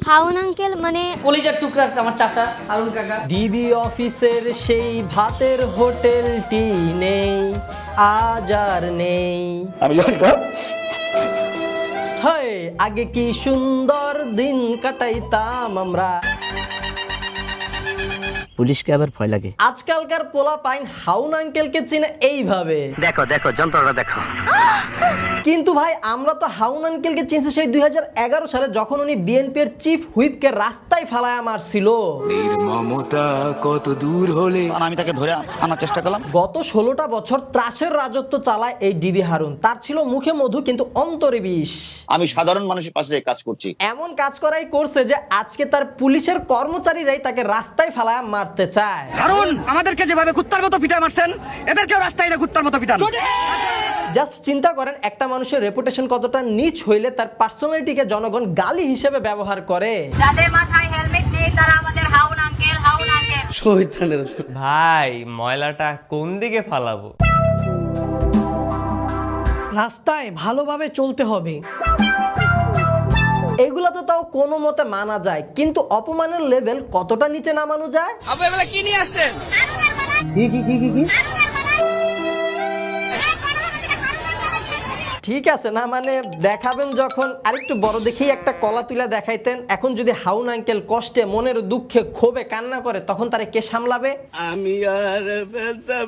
হাউন uncle মানে কলিজার টুকরা আমার চাচা হারুন কাকা। ডিবি অফিসের সেই ভাতের হোটেলটি নেই, আজ আর নেই। আমি জানি না। হায় আগে কি সুন্দর দিন কাটাইতাম আমরা। পুলিশকে আবার ভয় লাগে। আজকালকার পোলা পাইন হাউন আঙ্কেলকে চিনে এইভাবে। দেখো দেখো যন্ত্রটা দেখো। কিন্তু ভাই আমরা তো হাউন আঙ্কেলকে চিনছি সেই 2011 সালে যখন উনি বিএনপির চিফ হুইপকে রাস্তায় ফালায়া মারছিল। নির্মমতা কত দূর হলে আমি তাকে ধরে আনার চেষ্টা করলাম। গত 16টা বছর ত্রাসের রাজত্ব চালায় এই ডিবি হারুন। তার ছিল মুখে মধু কিন্তু অন্তরে বিষ। আমি সাধারণ মানুষের পাশে কাজ করছি। এমন কাজ করাই করছে যে আজকে তার পুলিশের কর্মচারীরাই তাকে রাস্তায় ফালায়া মারতে চায়। হারুন আমাদেরকে যেভাবে কুত্তার মতো পিটায় মারছেন, এদেরকেও রাস্তায় না কুত্তার মতো পিটান। জাস্ট চিন্তা করেন একটা মানুষের রেপুটেশন কতটা নিচ হইলে তার পার্সোনালিটিকে জনগণ গালি হিসেবে ব্যবহার করে। যাদের মাথায় হেলমেট নেই তারা আমাদের হাউন আঙ্কেল হাউন আঙ্কেল। ভাই ময়লাটা কোন দিকে ফালাবো? রাস্তায় ভালোভাবে চলতে হবে। এগুলা তো তাও কোনো মতে মানা যায়, কিন্তু অপমানের লেভেল কতটা নিচে নামানো যায়? আপু এগুলা কি নিয়ে আসছেন? ঠিক আছে না মানে দেখাবেন যখন আরেকটু বড় দেখেই একটা কলা তুলা দেখাইতেন। এখন যদি হাউন আঙ্কেল কষ্টে মনের দুঃখে ক্ষোভে কান্না করে তখন তারে কে সামলাবে? আমি আর ব্যথা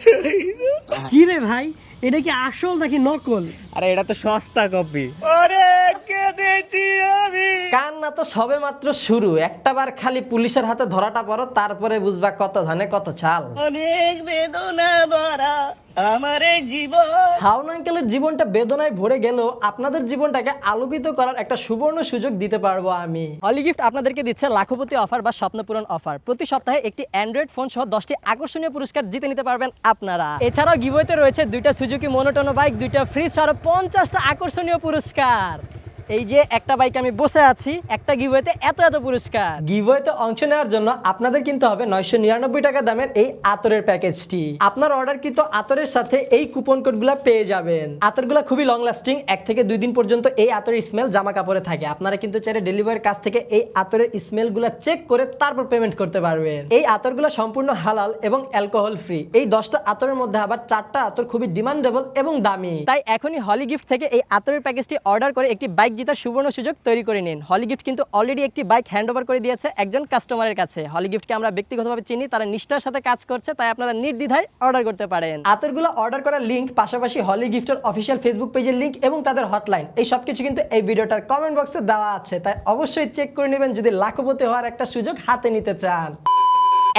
চাই না। কি রে ভাই, এটা কি আসল নাকি নকল? আরে এটা তো সস্তা কপি। ওরে কেঁদেছি আমি। কান্না তো সবে মাত্র শুরু। একটাবার খালি পুলিশের হাতে ধরাটা পড়ো, তারপরে বুঝবা কত ধানে কত চাল। অনেক বেদনা ভরা আমার এই জীবন। হাউন আঙ্কেলের জীবনটা বেদনায় ভরে গেলেও আপনাদের জীবনটাকে আলোকিত করার একটা সুবর্ণ সুযোগ দিতে পারবো আমি। হলিগিফট আপনাদেরকে দিচ্ছে লাখপতি অফার বা স্বপ্নপূরণ অফার। প্রতি সপ্তাহে একটি অ্যান্ড্রয়েড ফোন সহ 10টি আকর্ষণীয় পুরস্কার জিতে নিতে পারবেন আপনারা। এছাড়াও গিভওয়েতে রয়েছে 2টা সুজুকি মোনোটোনো বাইক, 2টা ফ্রিজ সহ 50টা আকর্ষণীয় পুরস্কার। এই যে একটা বাইকে আমি বসে আছি, একটা গিভওয়েতে এত পুরস্কার। গিভওয়েতে অংশ নেওয়ার জন্য আপনাদের কিনতে হবে 999 টাকা দামের এই আতরের প্যাকেজটি। আপনার অর্ডারকৃত আতরের সাথে এই কুপন কোডগুলো পেয়ে যাবেন। আতরগুলো খুবই লং লাস্টিং, 1 থেকে 2 দিন পর্যন্ত এই আতরের স্মেল জামা কাপড়ে থাকে। আপনারা কিন্তু চাইলে ডেলিভারির কাছ থেকে এই আতরের স্মেলগুলো চেক করে তারপর পেমেন্ট করতে পারবেন। এই আতরগুলো সম্পূর্ণ হালাল এবং অ্যালকোহল ফ্রি। এই 10টা আতরের মধ্যে আবার 4টা আতর খুবই ডিমান্ডেবল এবং দামি। তাই এখনই হলিগিফট থেকে এই আতরের প্যাকেজটি অর্ডার করে একটি বাইক জিতার সুবর্ণ সুযোগ তৈরি করে নিন। হলিগিফট কিন্তু অলরেডি একটি বাইক হ্যান্ডওভার করে দিয়েছে একজন কাস্টমারের কাছে। হলিগিফটকে আমরা ব্যক্তিগতভাবে চিনি, তারা নিষ্ঠার সাথে কাজ করছে, তাই আপনারা নির্দ্বিধায় অর্ডার করতে পারেন। আতরগুলো অর্ডার করার লিংক, পাশাপাশি হলিগিফটের অফিশিয়াল ফেসবুক পেজের লিংক এবং তাদের হটলাইন, এই সবকিছু কিন্তু এই ভিডিওটার কমেন্ট বক্সে দেওয়া আছে। তাই অবশ্যই চেক করে নেবেন যদি লাখপতি হওয়ার একটা সুযোগ হাতে নিতে চান।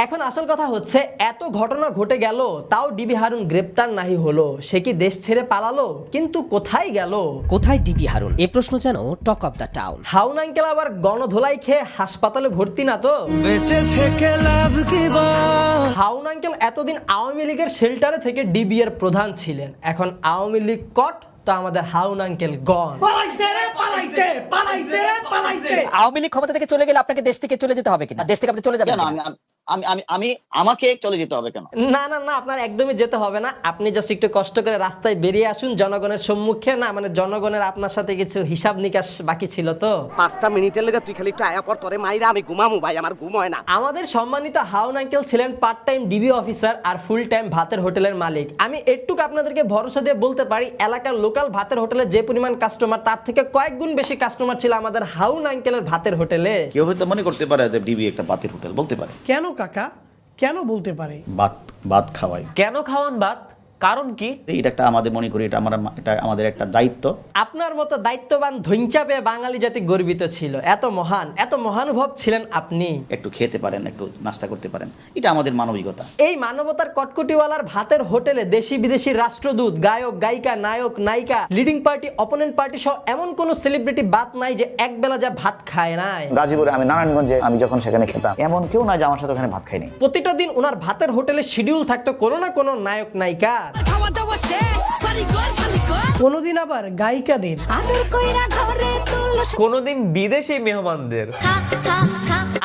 এখন আসল কথা হচ্ছে, এত ঘটনা ঘটে গেল তাও ডিবি হারুন গ্রেপ্তার নাহি হলো। সে কি দেশ ছেড়ে পালালো? কিন্তু কোথায় গেল? কোথায় ডিবি হারুন? এই প্রশ্ন যেন talk of the town. Haun uncle আবার গণধোলাই খেয়ে হাসপাতালে ভর্তি না তো? বেঁচে থেকে লাভ কি বল? হাউন আঙ্কেল এতদিন আওয়ামী লীগের শেল্টারে থেকে ডিবি এর প্রধান ছিলেন। এখন আওয়ামী লীগ কট তো আমাদের হাউন আঙ্কেল গন। আওয়ামী লীগ ক্ষমতা থেকে চলে গেলে আপনাকে দেশ থেকে চলে যেতে হবে কিনা? দেশ থেকে আপনি চলে যাবেন কেন কিনা? আমি আমাকে চলে যেতে হবে কেন? না না না, আপনার একদমই যেতে হবে না। আপনি জাস্ট একটু কষ্ট করে রাস্তায় বেরিয়ে আসুন জনগণের সম্মুখে। না মানে জনগণের আপনার সাথে কিছু হিসাব নিকাশ বাকি ছিল তো। 5টা মিনিটের লেগে তুই খালি একটু আয়া পর তোরে মাইরা আমি ঘুমামু ভাই, আমার ঘুম হয় না। আমাদের সম্মানিত হাউন আঙ্কেল ছিলেন পার্ট টাইম ডিবি অফিসার আর ফুল টাইম ভাতের হোটেলের মালিক। আমি একটুকু আপনাদেরকে ভরসা দিয়ে বলতে পারি, এলাকার লোকাল ভাতের হোটেলে যে পরিমাণ কাস্টমার, তার থেকে কয়েক গুণ বেশি কাস্টমার ছিল আমাদের হাউন আঙ্কেলের ভাতের হোটেলে। কেউ হয়তো মনে করতে পারে যে ডিবি একটা বাতের হোটেল, বলতে পারে। কেন কাকা, কেন বলতে পারে? ভাত খাওয়াই। কেন খাওয়ান ভাত? কারণ কি? এটা একটা আমাদের মনে করি এটা আমাদের একটা দায়িত্ব। আপনার মতো দায়িত্ববান ধৈঞ্চা পেয়ে বাঙালি জাতি গর্বিত ছিল। এত মহানুভব ছিলেন আপনি। একটু খেতে পারেন, একটু নাস্তা করতে পারেন, এটা আমাদের মানবিকতা। এই মানবতার কটকটিওয়ালার ভাতের হোটেলে দেশি বিদেশি রাষ্ট্রদূত, গায়ক গায়িকা, নায়ক নায়িকা, লিডিং পার্টি, অপোনেন্ট পার্টি সহ এমন কোন সেলিব্রিটি বাদ নাই যে এক বেলা যা ভাত খায় নাই। গাজীপুরে আমি নারায়ণগঞ্জে আমি যখন সেখানে খেতাম, এমন কেউ না যে আমার সাথে ওখানে ভাত খায়নি। প্রতিটা দিন ওনার ভাতের হোটেলে শিডিউল থাকতো কোনো না কোনো নায়ক নায়িকা। কোনদিন আবার গায়িকাদের, কোনোদিন বিদেশি মেহমানদের।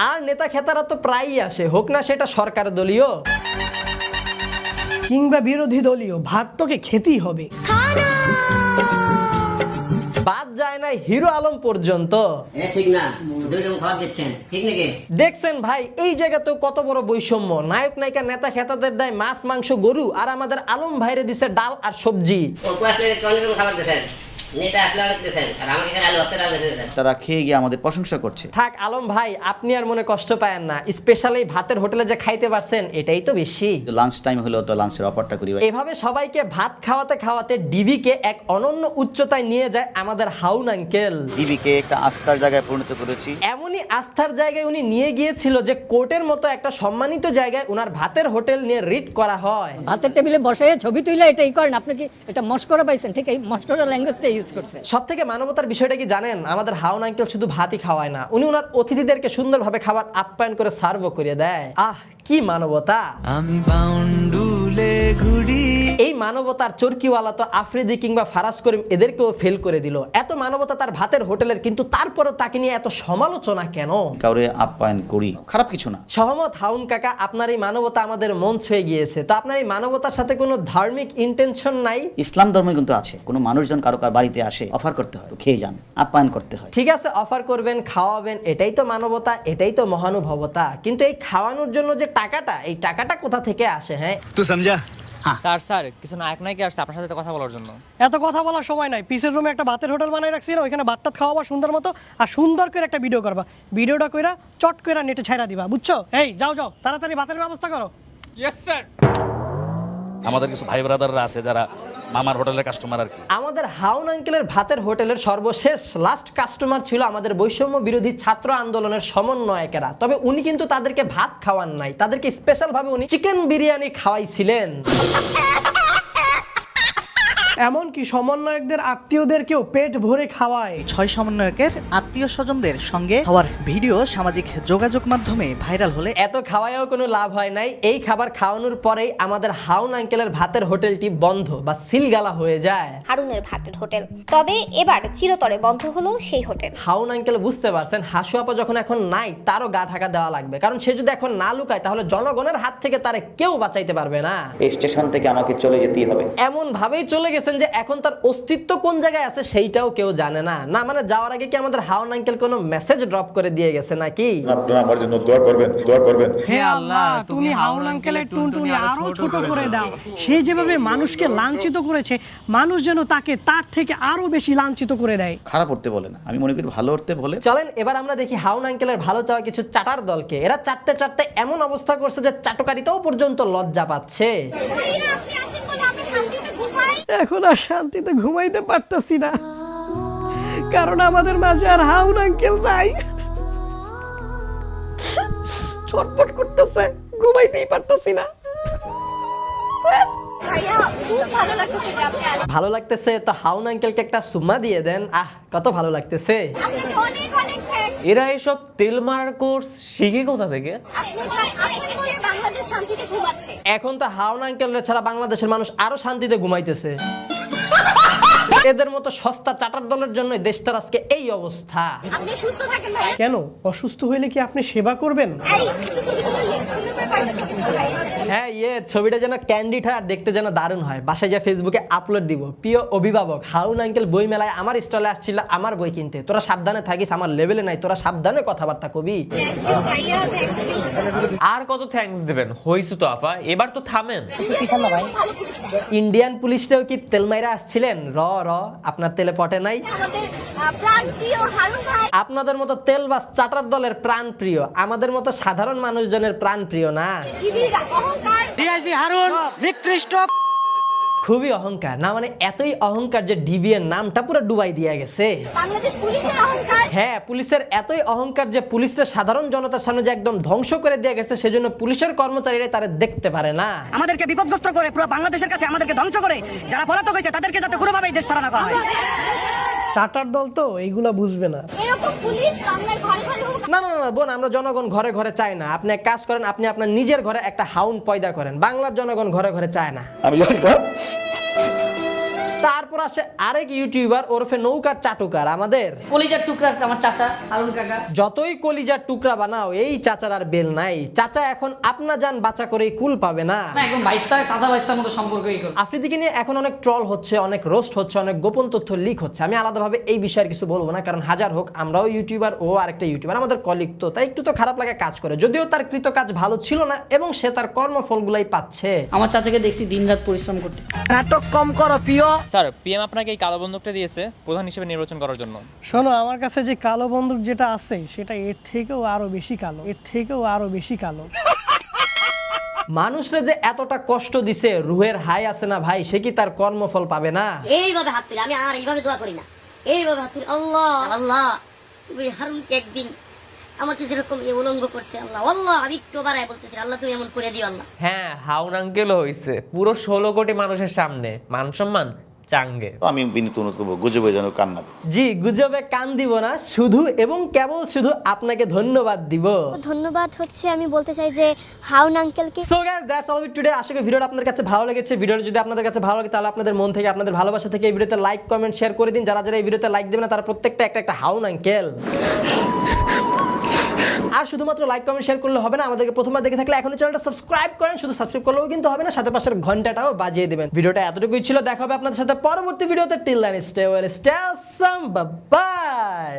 আর নেতা খেতারা তো প্রায়ই আসে, হোক না সেটা সরকার দলীয় কিংবা বিরোধী দলীয়, ভাত তোকে খেতেই হবে। বাদ যায় না হিরো আলম পর্যন্ত। ঠিক না, 2 রকম খাবার দিচ্ছেন, ঠিক নাকি? দেখছেন ভাই, এই জায়গাতেও কত বড় বৈষম্য। নায়ক নায়িকা নেতা খেতাদের দেয় মাছ মাংস গরু, আর আমাদের আলম ভাইরে দিছে ডাল আর সবজি। ও আসলে 4 রকম খাবার দিচ্ছেন, নেতা আসলে দিচ্ছেন, আর আমাকে খালি আলু ভর্তা ডাল দিচ্ছেন। তারা খেয়ে গিয়ে আমাদের প্রশংসা করছে। থাক আলম ভাই, আপনি আর মনে কষ্ট পায়েন না, স্পেশালি ভাতের হোটেলে যে খাইতে পারছেন এটাই তো বেশি। লাঞ্চ টাইম হলো তো লাঞ্চের অফারটা করি ভাই। এভাবে সবাইকে ভাত খাওয়াতে খাওয়াতে ডিবিকে এক অনন্য উচ্চতায় নিয়ে যায় আমাদের হাউন আঙ্কেল। ডিবিকে একটা আস্থার জায়গায় পরিণত করেছি। এমনই আস্থার জায়গায় উনি নিয়ে গিয়েছিল যে কোর্টের মতো একটা সম্মানিত জায়গায় উনার ভাতের হোটেল নিয়ে রিট করা হয়। ভাতের টেবিলে বসে ছবি তুইলে এটাই করেন, আপনি কি এটা মস্করা পাইছেন? ঠিক এই মস্করা ল্যাঙ্গুয়েজটা ইউজ করছে। সব থেকে মানবতার বিষয়টা কি জানেন? আমাদের হাউন আঙ্কেল শুধু ভাতই খাওয়ায় না, উনি ওনার অতিথিদেরকে সুন্দরভাবে খাবার আপ্যায়ন করে সার্ভও করে দেয়। আহ কি মানবতা! আমি বাউন্ডুলে ঘুরি। এই মানবতার চরকিওয়ালা তো আফ্রিদি কিংবা ফারাজ করিম এদেরকেও ফেল করে দিল। এত মানবতা তার ভাতের হোটেলের, কিন্তু তারপরও তাকে নিয়ে এত সমালোচনা কেন? কাউরে আপ্যায়ন করি, খারাপ কিছু না। সহমত হাউন কাকা, আপনার এই মানবতা আমাদের মন ছুঁয়ে গিয়েছে। তো আপনার এই মানবতার সাথে কোনো ধার্মিক ইন্টেনশন নাই? ইসলাম ধর্মে কিন্তু আছে, কোনো মানুষজন কারো কার বাড়িতে আসে অফার করতে হয়, খেয়ে যান, আপ্যায়ন করতে হয়। ঠিক আছে, অফার করবেন, খাওয়াবেন, এটাই তো মানবতা, এটাই তো মহানুভবতা। কিন্তু এই খাওয়ানোর জন্য যে টাকাটা, এই টাকাটা কোথা থেকে আসে? হ্যাঁ তুই সমঝা? স্যার কিছু নায়ক নায়িকা আসছে আপনার সাথে কথা বলার জন্য। এত কথা বলার সময় নাই, পিসের রুমে একটা ভাতের হোটেল বানাই রাখছি না, ওইখানে ভাতটা খাওয়াবা সুন্দর মতো, আর সুন্দর করে একটা ভিডিও করবা। ভিডিওটা কইরা চট কইরা নেটে ছাইরা দিবা, বুঝছো? এই যাও যাও, তাড়াতাড়ি ভাতের ব্যবস্থা করো। Yes sir. আমাদের কিছু ভাই ব্রাদাররা আছে যারা মামার হোটেলের কাস্টমার আর কি। আমাদের হাউন আঙ্কেলের ভাতের হোটেলের সর্বশেষ লাস্ট কাস্টমার ছিল আমাদের বৈষম্য বিরোধী ছাত্র আন্দোলনের সমন্বয়কেরা। তবে উনি কিন্তু তাদেরকে ভাত খাওয়ান নাই, তাদেরকে স্পেশাল ভাবে উনি চিকেন বিরিয়ানি খাওয়াইছিলেন। এমনকি সমন্বয়কদের আত্মীয়দেরকেও পেট ভরে খাওয়ায়। 6 সমন্বয়কের আত্মীয় স্বজনদের সঙ্গে হওয়ার ভিডিও সামাজিক যোগাযোগ মাধ্যমে ভাইরাল হলে এত খাওয়ায়ও কোনো লাভ হয় নাই। এই খাবার খাওয়ানোর পরেই আমাদের হাউন আঙ্কেলের ভাতের হোটেলটি বন্ধ বা সিলগালা হয়ে যায়। হারুনের ভাতের হোটেল, তবে এবার চিরতরে বন্ধ হলো সেই হোটেল। হাউন আঙ্কেল বুঝতে পারছেন হাসু আপা যখন এখন নাই, তারও গা ঢাকা দেওয়া লাগবে, কারণ সে যদি এখন না লুকায় তাহলে জনগণের হাত থেকে তারে কেউ বাঁচাইতে পারবে না। এই স্টেশন থেকে আমাকে চলে যেতেই হবে। এমন ভাবেই চলে গেছে যে এখন তার অস্তিত্ব কোন জায়গায় আছে সেইটাও কেউ জানে না। না মানে যাওয়ার আগে কি আমাদের হাউন আঙ্কেল কোনো মেসেজ ড্রপ করে দিয়ে গেছে নাকি? আপনারা আমার জন্য দোয়া করবেন, দোয়া করবেন। হে আল্লাহ, তুমি হাউন আঙ্কেলের টুনটুনি আরো ছোট করে দাও। সে যেভাবে মানুষকে লাঞ্ছিত করেছে, মানুষ যেন তাকে তার থেকে আরো বেশি লাঞ্ছিত করে দেয়। খারাপ করতে বলে না, আমি মনে করি ভালো করতে বলে। চলেন এবার আমরা দেখি হাউন আঙ্কেলের ভালো চাওয়া কিছু চাটার দলকে। এরা চাটতে চাটতে এমন অবস্থা করছে যে চাটকারিতেও পর্যন্ত লজ্জা পাচ্ছে। এখন আর শান্তিতে ঘুমাইতে পারতেছি না, কারণ আমাদের মাঝে আর হাউন আঙ্কেল নাই। ছটফট করতেছে, ঘুমাইতেই পারতেছি না। ভালো লাগতেছে তো হাউন আঙ্কেলকে একটা সুম্মা দিয়ে দেন। আহ কত ভালো লাগতেছে। এরা এসব তেল মারার কোর্স শিখে কোথা থেকে? এখন তো হাউন আঙ্কেল ছাড়া বাংলাদেশের মানুষ আরো শান্তিতে ঘুমাইতেছে। এদের মতো সস্তা চাটার দলের জন্য দেশটার আজকে এই অবস্থা। কেন অসুস্থ হইলে কি আপনি সেবা করবেন? হ্যাঁ ছবিটা যেন ক্যান্ডিড হয় আর দেখতে যেন দারুণ হয়। বাসায় যা ফেসবুকে আপলোড দিব। প্রিয় অভিভাবক, হাউন আঙ্কেল বই মেলায় আমার স্টলে আসছিল আমার বই কিনতে। তোরা সাবধানে থাকিস, আমার লেভেলে নাই, তোরা সাবধানে কথাবার্তা কবি। আর কত থ্যাঙ্কস দেবেন? হইছে তো আপা, এবার তো থামেন। ইন্ডিয়ান পুলিশটাও কি তেল মাইরা আসছিলেন? র আপনার তেলে পটে নাই। আপনাদের মতো তেলবাস চাটার দলের প্রাণ প্রিয়, আমাদের মতো সাধারণ মানুষজনের প্রাণ প্রিয় না। খুবই অহংকার না, মানে এতই অহংকার যে ডিবি এর নামটা পুরো ডুবাই দিয়ে গেছে। হ্যাঁ পুলিশের এতই অহংকার যে পুলিশের সাধারণ জনতার সামনে যে একদম ধ্বংস করে দিয়ে গেছে, সেজন্য পুলিশের কর্মচারীরা তারা দেখতে পারে না। আমাদেরকে বিপদগ্রস্ত করে পুরো বাংলাদেশের কাছে আমাদেরকে ধ্বংস করে যারা পলাতক হয়েছে তাদেরকে যাতে কোনোভাবেই দেশ ছাড়া না করা হয়। চাটার দল তো এইগুলা বুঝবে না। না না না বোন, আমরা জনগণ ঘরে ঘরে চাই না। আপনি এক কাজ করেন, আপনি আপনার নিজের ঘরে একটা হাউন পয়দা করেন। বাংলার জনগণ ঘরে ঘরে চায় না। আমি জানি না তারপর আসে আরেক ইউটিউবার ওরফে নৌকার চাটুকার আমাদের কলিজার টুকরা আমার চাচা হারুন কাকা। যতই কলিজার টুকরা বানাও এই চাচার আর বেল নাই। চাচা এখন আপনা যান বাঁচা করেই কুল পাবে না, একদম ভাইস্তা চাচা ভাইস্তার মতো সম্পর্কই করে। আফ্রিদিকে নিয়ে এখন অনেক ট্রল হচ্ছে, অনেক রোস্ট হচ্ছে, অনেক গোপন তথ্য লিক হচ্ছে। আমি আলাদাভাবে এই বিষয়ে কিছু বলবো না, কারণ হাজার হোক আমরাও ইউটিউবার, ও আরেকটা ইউটিউবার, আমাদের কলিগ, তো তাই একটু তো খারাপ লাগা কাজ করে। যদিও তার কৃত কাজ ভালো ছিল না এবং সে তার কর্মফলগুলাই পাচ্ছে। আমার চাচাকে দেখছি দিনরাত পরিশ্রম করতে। নাটক কম করো প্রিয়। স্যার পিএম আপনাকে এই কালো বন্দুকটা দিয়েছে প্রধান হিসেবে নির্বাচন করার জন্য। শোনো, আমার কাছে যে কালো বন্দুক যেটা আছে সেটা এর থেকেও আরো বেশি কালো, এর থেকেও আরো বেশি কালো। মানুষরা যে এতটা কষ্ট দিছে, রুহের হাই আছে না ভাই, সে কি তার কর্মফল পাবে না? এইভাবে হাত তুলে আমি আর এইভাবে দোয়া করি না, এইভাবে হাত তুলে আল্লাহ আল্লাহ তুমি হারুনকে একদিন আমাকে যেরকম উলঙ্গ করছে আল্লাহ, আল্লাহ আমি একটু বাড়ায় বলতেছি আল্লাহ তুমি এমন করে দিও আল্লাহ। হ্যাঁ, হাউন আঙ্কেল হইছে পুরো 16 কোটি মানুষের সামনে, মান সম্মান চাঙ্গে। আমি বিনীত অনুরোধ করবো গুজবে যেন কান না দেয়। জি, গুজবে কান দিব না, শুধু এবং কেবল শুধু আপনাকে ধন্যবাদ দিব। ধন্যবাদ হচ্ছে আমি বলতে চাই যে হাউন আঙ্কেলকে। So guys, that's all today. আশা করি ভিডিওটা আপনাদের কাছে ভালো লেগেছে। ভিডিওটা যদি আপনাদের কাছে ভালো লাগে তাহলে আপনাদের মন থেকে, আপনাদের ভালোবাসা থেকে এই ভিডিওতে লাইক, কমেন্ট, শেয়ার করে দিন। যারা যারা এই ভিডিওতে লাইক দেবেন না তারা প্রত্যেকটা একটা হাউন আঙ্কেল। আর শুধুমাত্র লাইক, কমেন্ট, শেয়ার করলে হবে না, আমাদেরকে প্রথমবার দেখে থাকলে এখনই চ্যানেলটা সাবস্ক্রাইব করেন। শুধু সাবস্ক্রাইব করলেও কিন্তু হবে না, সাথে পাশের ঘন্টাটাও বাজিয়ে দেবেন। ভিডিওটা এতটুকুই ছিল, দেখা হবে আপনাদের সাথে পরবর্তী ভিডিওতে। Till then stay well, stay awesome, bye by.